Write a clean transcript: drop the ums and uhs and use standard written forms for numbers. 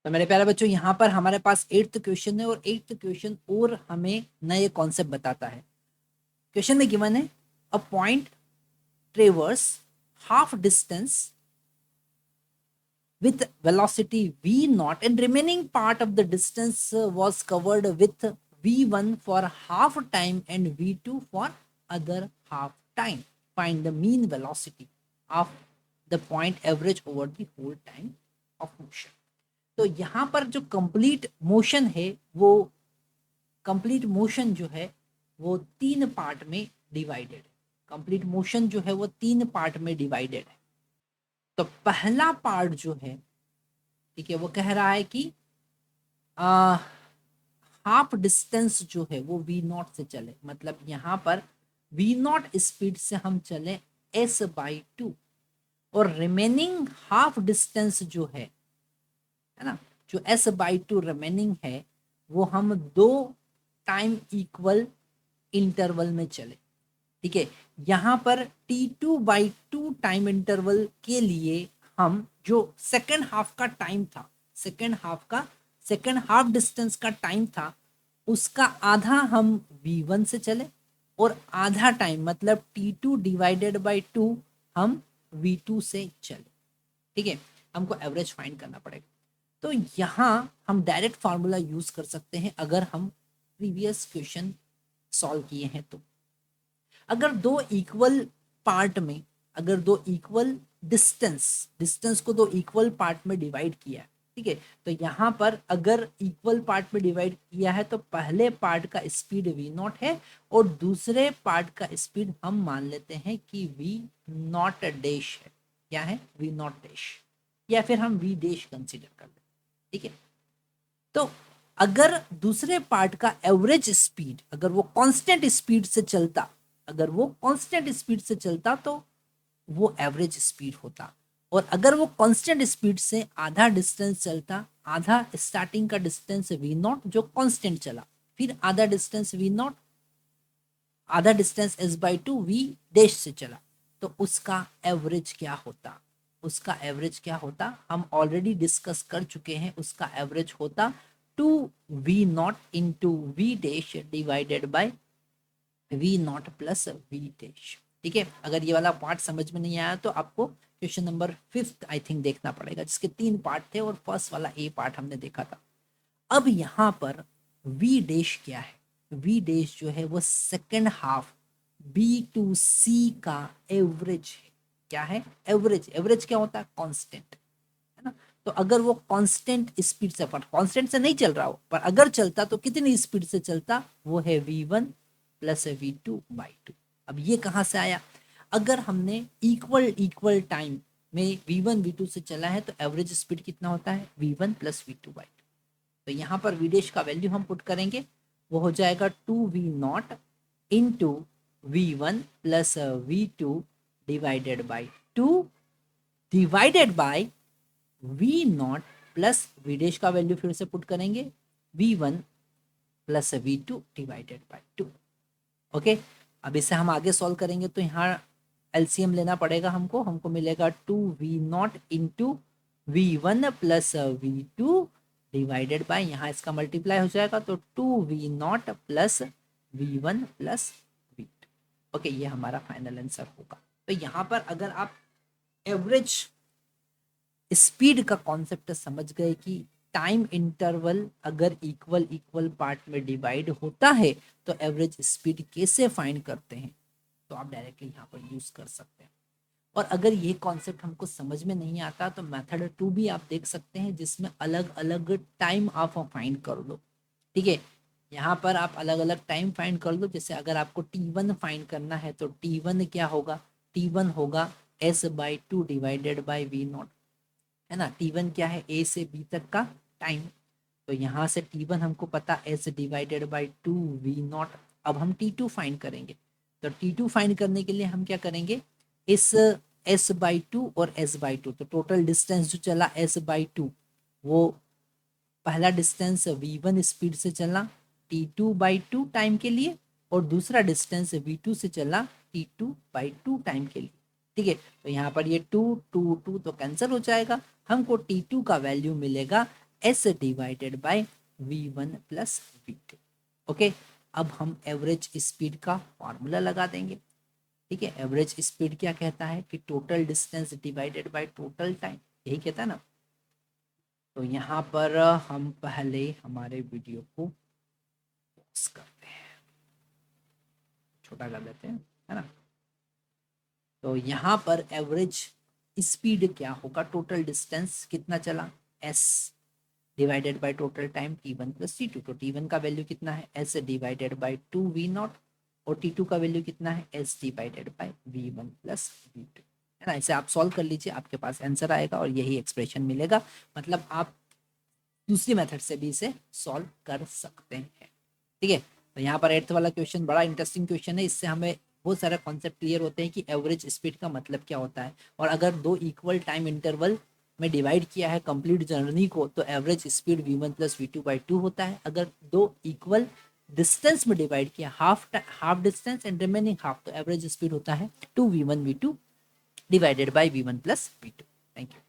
तो मेरे प्यारे बच्चों यहाँ पर हमारे पास 8th क्वेश्चन है और 8th क्वेश्चन और हमें नए कॉन्सेप्ट बताता है। क्वेश्चन में गिवन है a point ट्रेवर्स half distance with velocity v naught and remaining part of the distance was covered with v1 for half time and v2 for other half time. Find the mean velocity of the point average over the whole time of motion. तो यहाँ पर जो complete motion है वो complete motion जो है वो 3 part में डिवाइडेड है। कंप्लीट मोशन जो है वो 3 पार्ट में डिवाइडेड है। तो पहला पार्ट जो है, ठीक है, वो कह रहा है कि हाफ डिस्टेंस जो है वो वी नॉट से चले, मतलब यहाँ पर वी नॉट स्पीड से हम चले s/2 और रिमेनिंग हाफ डिस्टेंस जो है ना, जो s/2 रिमेनिंग है वो हम 2 टाइम इक्वल इंटरवल में चले। ठीक है, यहाँ पर t2/2 टाइम इंटरवल के लिए हम जो सेकेंड हाफ का टाइम था, सेकेंड हाफ डिस्टेंस का टाइम था, उसका आधा हम v1 से चले और आधा टाइम मतलब t2/2 हम v2 से चले। ठीक है, हमको एवरेज फाइंड करना पड़ेगा। तो यहाँ हम डायरेक्ट फार्मूला यूज कर सकते हैं अगर हम प्रीवियस क्वेश्चन सॉल्व किए हैं तो। अगर दो इक्वल पार्ट में, अगर दो इक्वल डिस्टेंस को दो इक्वल पार्ट में डिवाइड किया है, ठीक है, तो यहाँ पर अगर इक्वल पार्ट में डिवाइड किया है तो पहले पार्ट का स्पीड v नॉट है और दूसरे पार्ट का स्पीड हम मान लेते हैं कि v नॉट डैश है। क्या है? v नॉट डैश, या फिर हम v डैश कंसीडर कर लेते हैं। ठीक है, तो अगर दूसरे पार्ट का एवरेज स्पीड अगर वो कांस्टेंट स्पीड से चलता, अगर वो कांस्टेंट स्पीड से चलता तो वो एवरेज स्पीड होता, और अगर वो कांस्टेंट स्पीड से आधा डिस्टेंस चलता, आधा स्टार्टिंग का डिस्टेंस v नॉट जो कांस्टेंट चला, फिर आधा डिस्टेंस v नॉट, आधा डिस्टेंस s/2 v डैश से चला, तो उसका एवरेज क्या होता? उसका एवरेज क्या होता हम ऑलरेडी डिस्कस कर चुके हैं। उसका एवरेज होता 2v not into v dash divided by v not plus v dash. ठीक है, अगर ये वाला पार्ट समझ में नहीं आया तो आपको क्वेश्चन नंबर 5 आई थिंक देखना पड़ेगा, जिसके 3 पार्ट थे और फर्स्ट वाला ए पार्ट हमने देखा था। अब यहाँ पर v डैश क्या है? v डैश जो है वो सेकेंड हाफ b2c का एवरेज है। क्या है? एवरेज। एवरेज क्या होता है? कांस्टेंट, है ना। तो अगर वो कांस्टेंट स्पीड से, पर कांस्टेंट से नहीं चल रहा हो, पर अगर चलता तो कितनी स्पीड से चलता? वो है v1 प्लस v2/2। अब ये कहाँ से आया? अगर हमने इक्वल टाइम में v1 v2 से चला है तो एवरेज स्पीड कितना होता है? v1 plus v2/2। तो यहाँ पर v डैश का वैल्यू हम पुट करेंगे, वो हो जाएगा 2v not into v1 plus v2 divided by 2 divided by v not plus v dash का वैल्यू फिर से पुट करेंगे, v1 plus v2 divided by 2। Okay, अब इसे हम आगे सॉल्व करेंगे तो यहाँ एलसीएम लेना पड़ेगा हमको। हमको मिलेगा 2v not into v1 plus v2 divided by, यहाँ इसका मल्टीप्लाई हो जाएगा तो 2v not plus v1 plus v2। Okay, ये हमारा फाइनल आंसर होगा। तो यहाँ पर अगर आप एवरेज स्पीड का कॉन्सेप्ट समझ गए कि टाइम इंटरवल अगर इक्वल पार्ट में डिवाइड होता है तो एवरेज स्पीड कैसे फाइंड करते हैं, तो आप डायरेक्टली यहाँ पर यूज कर सकते हैं। और अगर ये कॉन्सेप्ट हमको समझ में नहीं आता तो मेथड 2 भी आप देख सकते हैं, जिसमें अलग अलग टाइम आप फाइंड कर लो। ठीक है, यहाँ पर आप अलग अलग टाइम फाइंड कर लो। जैसे अगर आपको t1 फाइंड करना है तो t1 क्या होगा? t1 होगा s/2 divided by v not, है ना। t1 क्या है? a से b तक का टाइम। तो यहाँ से t1 हमको पता s divided by 2v not. अब हम t2 फाइंड करेंगे, तो t2 फाइंड करने के लिए हम क्या करेंगे? इस s/2 और s/2, तो टोटल डिस्टेंस जो चला s/2, वो पहला डिस्टेंस v1 स्पीड से चला t2/2 टाइम के लिए, और दूसरा डिस्टेंस v2 से चला t2/2 टाइम के लिए। ठीक है, तो यहाँ पर ये 2 2 2 तो कैंसिल हो जाएगा, हमको t2 का वैल्यू मिलेगा S divided by v1 plus v2। Okay, अब हम एवरेज स्पीड का फॉर्मूला लगा देंगे। ठीक है, एवरेज स्पीड क्या कहता है कि total distance divided by total time, यही कहता है ना। तो यहाँ पर हम पहले हमारे वीडियो को पॉज करते हैं, छोटा कर देते हैं, है ना। तो यहाँ पर एवरेज स्पीड क्या होगा, टोटल डिस्टेंस कितना चला, S divided by total time t1 plus t2। तो t1 का वैल्यू कितना है, एस डिवाइडेड बाय 2v0, और t2 का वैल्यू कितना है, S divided by v1 plus v2, है ना। इसे आप सॉल्व कर लीजिए, आपके पास आंसर आएगा और यही एक्सप्रेशन मिलेगा। मतलब आप दूसरी मेथड से भी इसे सॉल्व कर सकते हैं। ठीक है, तो यहाँ पर 8th वाला क्वेश्चन बड़ा इंटरेस्टिंग क्वेश्चन है। इससे हमें बहुत सारे कॉन्सेप्ट क्लियर होते हैं कि एवरेज स्पीड का मतलब क्या होता है, और अगर दो इक्वल टाइम इंटरवल में डिवाइड किया है कंप्लीट जर्नी को तो average speed v1 plus v2/2 होता है। अगर दो इक्वल डिस्टेंस में डिवाइड किया, half distance and remaining half, तो एवरेज स्पीड होता है 2v1 v2 divided by v1 plus v2। Thank you.